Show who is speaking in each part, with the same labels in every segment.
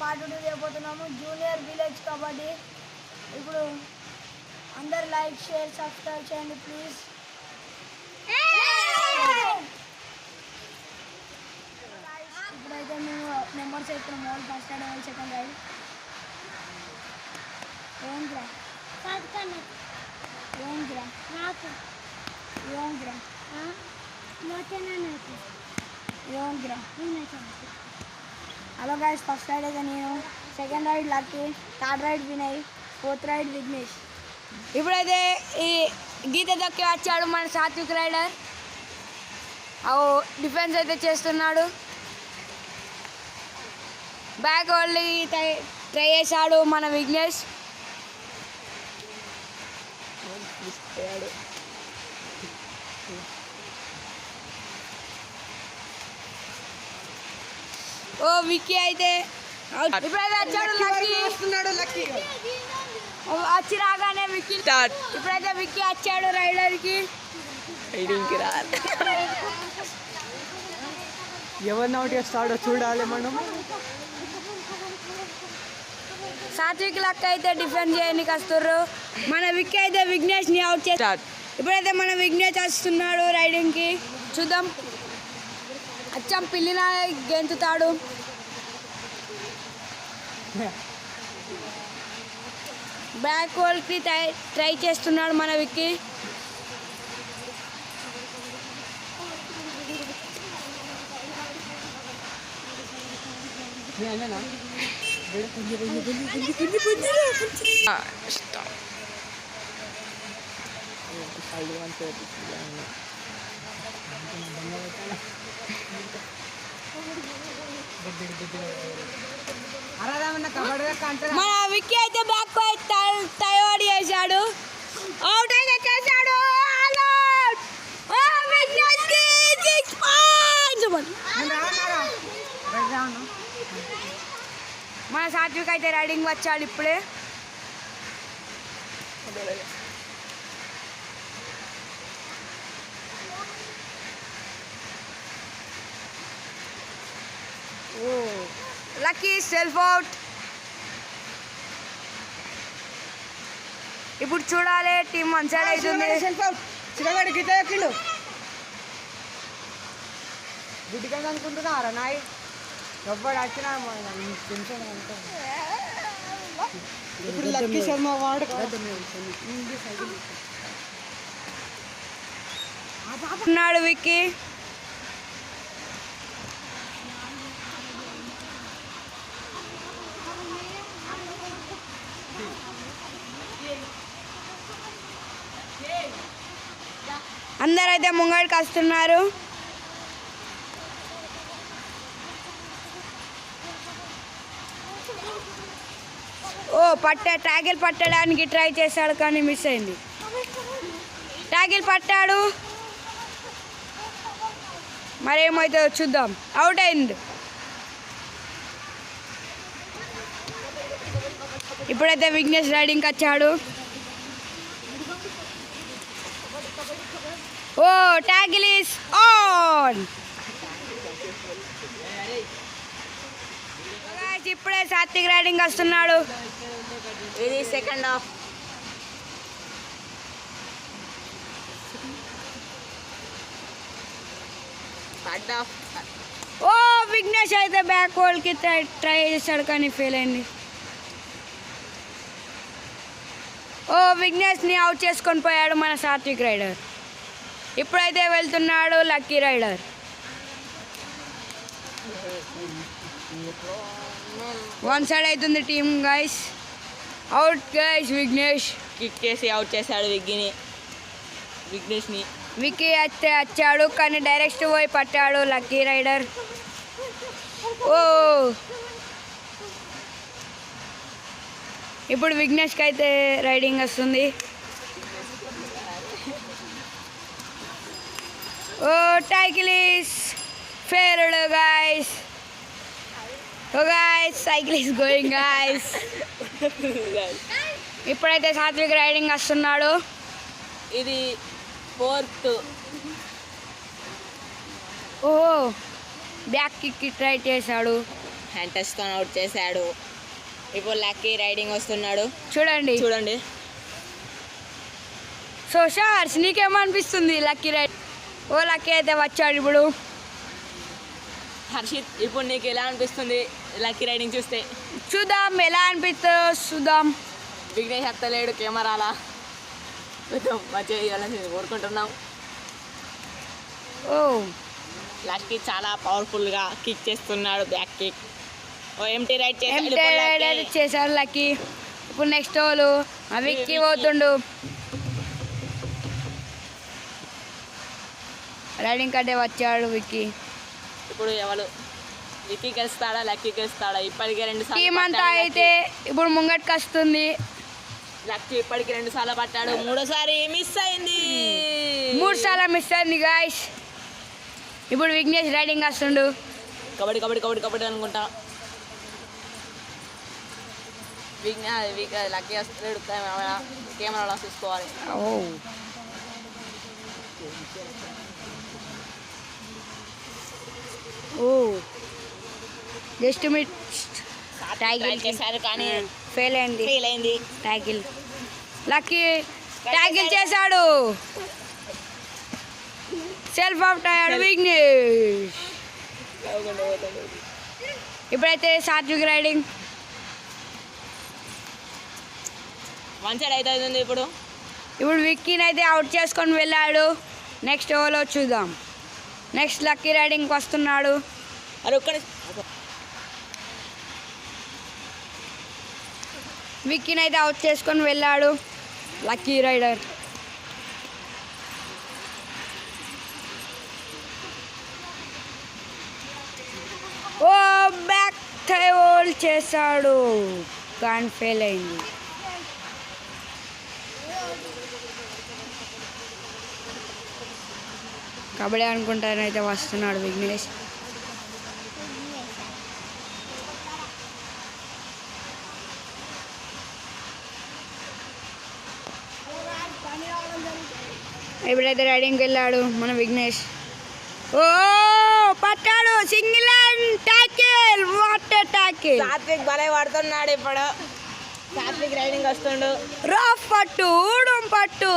Speaker 1: Part 2 చేయబోతున్నాము. Junior village kabaddi. ఇప్పుడు అందరు లైక్ షేర్ సబ్స్క్రైబ్ చేయండి ప్లీజ్. ఇప్పుడైతే మేము నెంబర్స్ చెప్తున్నాం. వాళ్ళు ఫస్ట్ రైడ్, వాళ్ళు సెకండ్ రైడ్. ఏంద్రా ఏంద్రా నాకు ఏంద్రా ఏంద్రా. హలో గైస్, ఫస్ట్ రైడ్ అయితే నేను, second raid Lucky, third raid Vinay, fourth raid Vighnesh. ఇప్పుడైతే ఈ గీత దక్కి వచ్చాడు మన సాత్విక్ రైడర్. డిఫెన్స్ అయితే చేస్తున్నాడు. బ్యాక్ వాళ్ళు ట్రై చేశాడు మన విఘ్నేష్. ఓ విక్కీ అయితే ఇప్పుడైతే వచ్చాడు లక్కీ. వచ్చి రాగానే విక్కీ ఇప్పుడైతే విక్కీ వచ్చాడు రైడర్కి.
Speaker 2: ఎవరిని అవుట్ చేస్తాడో చూడాలి మనం.
Speaker 1: సాత్విక్ లక్క అయితే డిఫెండ్ చేయడానికి వస్తుర్రు. మన విక్కీ అయితే విఘ్నేష్ని అవుట్ చేస్తాడు. ఇప్పుడైతే మన విఘ్నేష్ వస్తున్నాడు రైడింగ్కి. చూద్దాం, అచ్చం పిల్లిన గెంతుతాడు. బ్యాక్ వాళ్ళకి ట్రై చేస్తున్నాడు మన విక్కీ. మన విక్కీ అయితే బ్యాక్ తయారు చేశాడు. అవుట్ అయితే చేశాడు. మన సాత్విక్ అయితే రైడింగ్ వచ్చాడు ఇప్పుడే. Lucky self out. ఇప్పుడు చూడాలి టీం వన్ సైడ్ అవుతుంది.
Speaker 2: గుడ్డిగా అనుకుంటున్నారా నాయ్? ఎవ్వడు వచ్చినా ఇప్పుడు లక్కీ శర్మ వాడు
Speaker 1: ఉన్నాడు విక్కీ. అందరైతే ముంగడికి వస్తున్నారు. ట్యాగిల్ పట్టడానికి ట్రై చేశాడు కానీ మిస్ అయింది. ట్యాగిల్ పట్టాడు, మరేమైతే చూద్దాం. అవుట్ అయింది. ఇప్పుడైతే విఘ్నేష్ రైడింగ్కి వచ్చాడు. ట్యాగిల్ ఈస్ ఆన్. ఇప్పుడే సాత్విక్ రైడింగ్ వస్తున్నాడు.
Speaker 2: ఇది సెకండ్ హాఫ్.
Speaker 1: విఘ్నేష్ అయితే బ్యాక్ హోల్కి ట్రై చేశాడు కానీ ఫెయిల్ అయింది. విఘ్నేష్ని అవుట్ చేసుకొని పోయాడు మన సాత్విక్ రైడర్. ఇప్పుడైతే వెళ్తున్నాడు లక్కీ రైడర్. వన్ సైడ్ అవుతుంది team guys. Out guys. Vignesh
Speaker 2: kick చేసి అవుట్ చేశాడు విఘ్నేష్ని.
Speaker 1: విక్కీ అయితే వచ్చాడు కానీ డైరెక్ట్ పోయి పట్టాడు లక్కీ రైడర్. ఇప్పుడు విఘ్నేష్కి అయితే రైడింగ్ వస్తుంది. Tackle is failed guys. Cycle is going guys. ఇప్పుడైతే సాత్విక్ రైడింగ్ వస్తున్నాడు.
Speaker 2: ఇది ఫోర్త్.
Speaker 1: ఓహో, బ్యాక్ కిక్ ట్రై చేశాడు
Speaker 2: హ్యాండ్ టచ్తో అవుట్ చేశాడు. ఇప్పుడు లక్కీ రైడింగ్ వస్తున్నాడు.
Speaker 1: చూడండి.
Speaker 2: చూడండి.
Speaker 1: సో షార్స్ నీకేమనిపిస్తుంది లక్కీ రైడ్? ఓ లక్కీ అయితే వచ్చాడు ఇప్పుడు.
Speaker 2: హర్షిత్, ఇప్పుడు నీకు ఎలా అనిపిస్తుంది లక్కీ రైడింగ్ చూస్తే?
Speaker 1: చూద్దాం ఎలా అనిపిస్తుందో చూద్దాం.
Speaker 2: విఘ్నేష్ అత్తలేడు కెమెరాలా, మంచిగా చేయాలని కోరుకుంటున్నాం.
Speaker 1: ఓ
Speaker 2: లక్కీ చాలా పవర్ఫుల్గా కిక్ చేస్తున్నాడు, బ్యాక్ కిక్. ఓ ఎంటీ రైడ్
Speaker 1: చేశాడు లక్కీ. ఇప్పుడు నెక్స్ట్ వాళ్ళు విక్కీ పోతుండు. రైడింగ్ కట్టే వచ్చాడు విక్కీ.
Speaker 2: ఇప్పుడు ఎవరు విక్కీ గెలుస్తాడా లక్కీ గెలుస్తాడా? ఇప్పటికే 2 సార్లు
Speaker 1: టీం అంతా అయితే ఇప్పుడు ముంగట్కి వస్తుంది.
Speaker 2: లక్కీ ఇప్పటికి 2 సార్లు పట్టాడు, 3సారి మిస్ అయింది.
Speaker 1: 3 సార్లు మిస్ అయింది గాయస్. ఇప్పుడు విఘ్నేష్ రైడింగ్ వస్తుండు.
Speaker 2: కబడ్డీ కబడ్డీ కబడ్డీ కబడ్డీ అనుకుంటా. లక్కీ వస్తున్నాడు, కెమెరాలో చూసుకోవాలి.
Speaker 1: జస్ట్ మిట్ ట్యాగిల్
Speaker 2: చేశారు కానీ
Speaker 1: ఫెయిల్ అయింది. ట్యాగిల్ లక్కీ ట్యాగిల్ చేశాడు. సెల్ఫ్ అవుట్ అయ్యాడు విఘ్నేష్. ఇప్పుడైతే సాత్విక్ రైడింగ్.
Speaker 2: 1 సైడ్ అవుతుంది. ఇప్పుడు
Speaker 1: విక్కీని అయితే అవుట్ చేసుకొని వెళ్ళాడు. నెక్స్ట్ ఓవర్లో చూద్దాం. నెక్స్ట్ లక్కీ రైడింగ్కి వస్తున్నాడు.
Speaker 2: అరే ఒక్క
Speaker 1: విక్కీని అయితే అవుట్ చేసుకొని వెళ్ళాడు లక్కీ రైడర్. ఓ బ్యాక్ థైల్ చేశాడు కానీ ఫెయిల్ అయింది. కబడ్డీ అనుకుంటానైతే వస్తున్నాడు విఘ్నేష్. ఎప్పుడైతే రైడింగ్కి వెళ్ళాడు మన విఘ్నేష్. ఓ పట్టాడు, single and tackle. What tackle.
Speaker 2: Satvik భలే పడుతున్నాడు. ఇప్పుడు సాత్విక్ రైడింగ్ వస్తుండు.
Speaker 1: రఫ్ పట్టు, ఊడం పట్టు.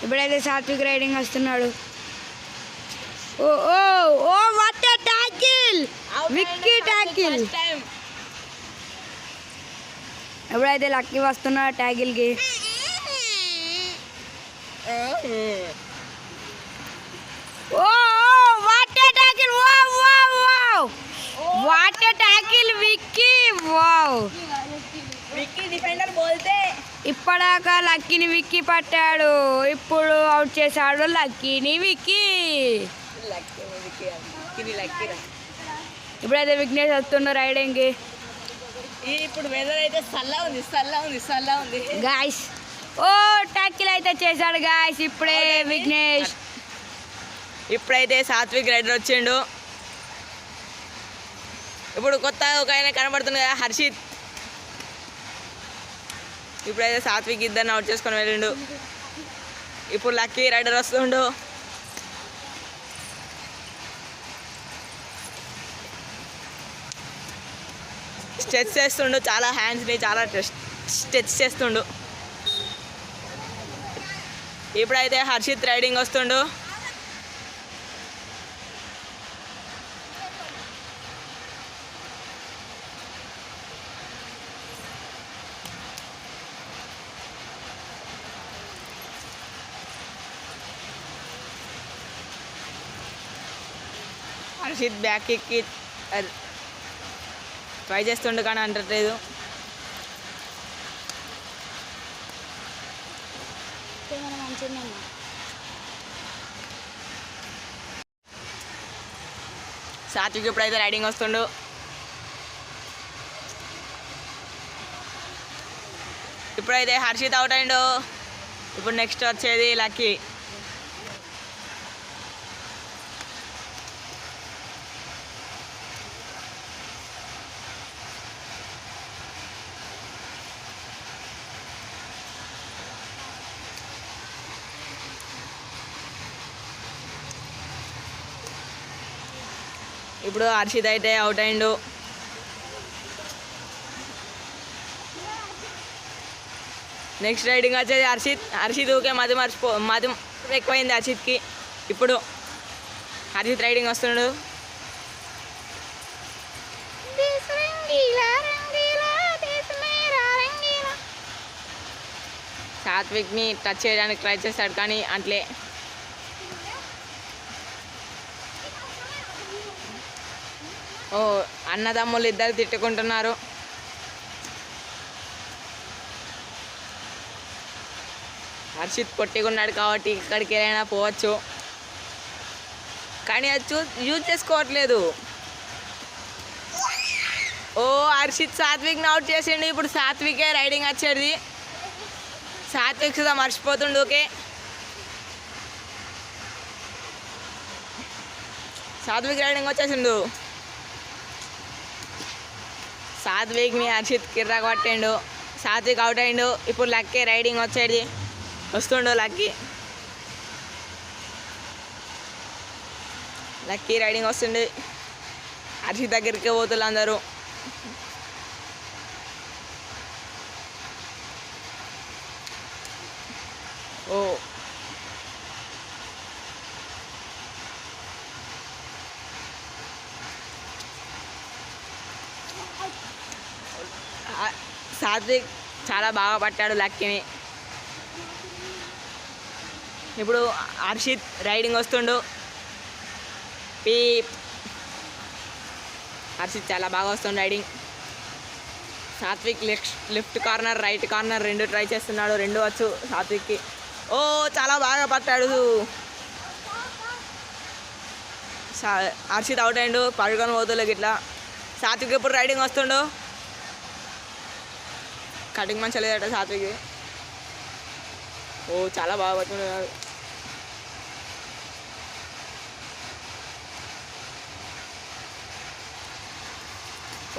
Speaker 1: ఇప్పుడైతే సాత్విక్ రైడింగ్ వస్తున్నాడు. ఓ ఓ ఓ వాట్ టాకిల్. విక్కీ టాకిల్. ఎప్పుడైతే లక్కీ వస్తున్నాడు టాకిల్కి. ఓ what tackle. Wow wow wow what tackle Vicky. Wow
Speaker 2: Vicky defender బోల్తే.
Speaker 1: ఇప్పటిదాకా లక్కీని విక్కీ పట్టాడు, ఇప్పుడు అవుట్ చేశాడు లక్కీని విక్కీ. ఇప్పుడైతే విఘ్నేష్ వస్తుండు రైడింగ్కి.
Speaker 2: ఇప్పుడు వెదర్ అయితే చల్ల ఉంది
Speaker 1: గాయస్. ఓ టాకిల్ అయితే చేశాడు గాయస్ ఇప్పుడే విఘ్నేష్.
Speaker 2: ఇప్పుడైతే సాత్విక్ రైడర్ వచ్చిండు. ఇప్పుడు కొత్త ఒక ఆయన కనబడుతుంది కదా, హర్షిత్. ఇప్పుడైతే సాత్విక్ ఇద్దరిని అవుట్ చేసుకొని వెళ్ళిండు. ఇప్పుడు లక్కీ రైడర్ వస్తుండు. స్ట్రెచ్ చేస్తుండు, చాలా హ్యాండ్స్ని చాలా స్ట్రెచ్ చేస్తుండు. ఇప్పుడైతే హర్షిత్ రైడింగ్ వస్తుండు. హర్షిత్ బ్యాక్ ఎక్కి ట్రై చేస్తుండు కానీ అంటలేదు. సాత్విక్ ఇప్పుడైతే రైడింగ్ వస్తుండు. ఇప్పుడైతే హర్షిత్ అవుట్ అయిండు. ఇప్పుడు నెక్స్ట్ వచ్చేది లక్కీ. ఇప్పుడు హర్షిత్ అయితే అవుట్ అయిండు. నెక్స్ట్ రైడింగ్ వచ్చేది హర్షిత్ ఊకే మది ఎక్కువైంది హర్షిత్కి. ఇప్పుడు హర్షిత్ రైడింగ్ వస్తున్నాడు. సాత్విక్ని టచ్ చేయడానికి ట్రై చేస్తాడు కానీ అట్లే. ఓ అన్నదమ్ములు ఇద్దరు తిట్టుకుంటున్నారు. హర్షిత్ పొట్టిగున్నాడు కాబట్టి ఇక్కడికి వెళ్ళైనా పోవచ్చు, కానీ అది యూజ్ చేసుకోవట్లేదు. ఓ హర్షిత్ సాత్విక్ని అవుట్ చేసిండు. ఇప్పుడు సాత్వికే రైడింగ్ వచ్చేది. సాత్విక్ సుధా మర్చిపోతుండు. ఓకే సాత్విక్ రైడింగ్ వచ్చేసిండు. సాత్విక్ని హర్షిత్ కిర్రా కొట్టిండు. సాత్విక్ అవుట్ అయిండు. ఇప్పుడు లక్కీ రైడింగ్ వస్తుండు. లక్కీ రైడింగ్ వస్తుంది. హర్షిత్ దగ్గరికి పోతులు అందరూ. ఓ సాత్విక్ చాలా బాగా పట్టాడు లక్కీని. ఇప్పుడు హర్షిత్ రైడింగ్ వస్తుండు. హర్షిత్ చాలా బాగా వస్తుంది riding. Satvik left corner right corner రెండు ట్రై చేస్తున్నాడు. రెండు వచ్చు సాత్విక్కి. ఓ చాలా బాగా పట్టాడు. హర్షిత్ అవుట్ అయిండు. పడుకొని పోతులకి ఇట్లా. సాత్విక్ ఇప్పుడు రైడింగ్ వస్తుండు. కటింగ్ మంచిగా లేదట సాత్విక్. ఓ చాలా బాగా పడుతున్నాడు.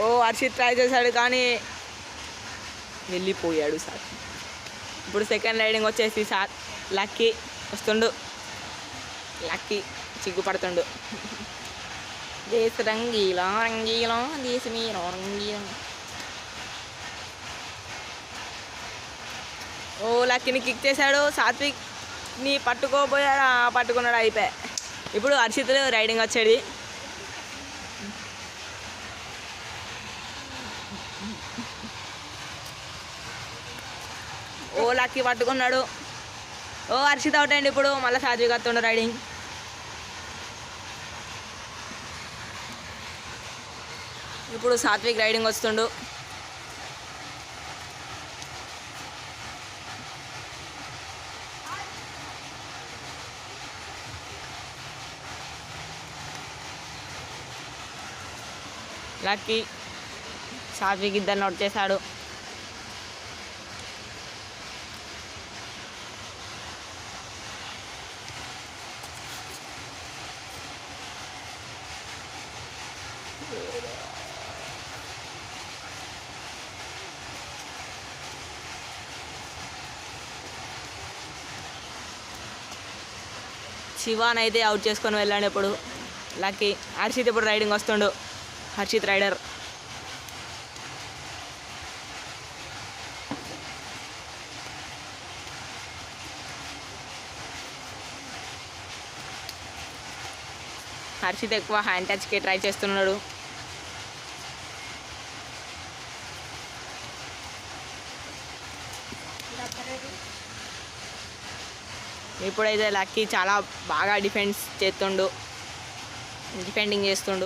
Speaker 2: ఓ హర్షిత్ ట్రై చేశాడు కానీ వెళ్ళిపోయాడు సార్. ఇప్పుడు సెకండ్ రైడింగ్ వచ్చేసి లక్కీ వస్తుండు. లక్కీ చిగ్గుపడుతుండు. దేశ రంగీలా రంగీలా దేశమీరా రంగీలా. ఓ లక్కీని కిక్ చేశాడు. సాత్విక్ని పట్టుకున్నాడు. అయిపోయా. ఇప్పుడు హర్షిత్ రైడింగ్ వచ్చేది. ఓ లక్కీ పట్టుకున్నాడు. ఓ హర్షిత్ అవుట్ అయింది. ఇప్పుడు మళ్ళీ సాత్విక్ వస్తుండు రైడింగ్. ఇప్పుడు సాత్విక్ రైడింగ్ వస్తుండు. లక్కీ సాత్విక్ ఇద్దరిని అవుట్ చేశాడు. శివాన్ అయితే అవుట్ చేసుకొని వెళ్ళాడు. ఇప్పుడు లక్కీ. హర్షిత్ ఇప్పుడు రైడింగ్ వస్తుండు. హర్షిత్ రైడర్. హర్షిత్ ఎక్కువ హ్యాండ్ టచ్కి ట్రై చేస్తున్నాడు. ఇప్పుడైతే లక్కీ చాలా బాగా డిఫెండింగ్ చేస్తుండు.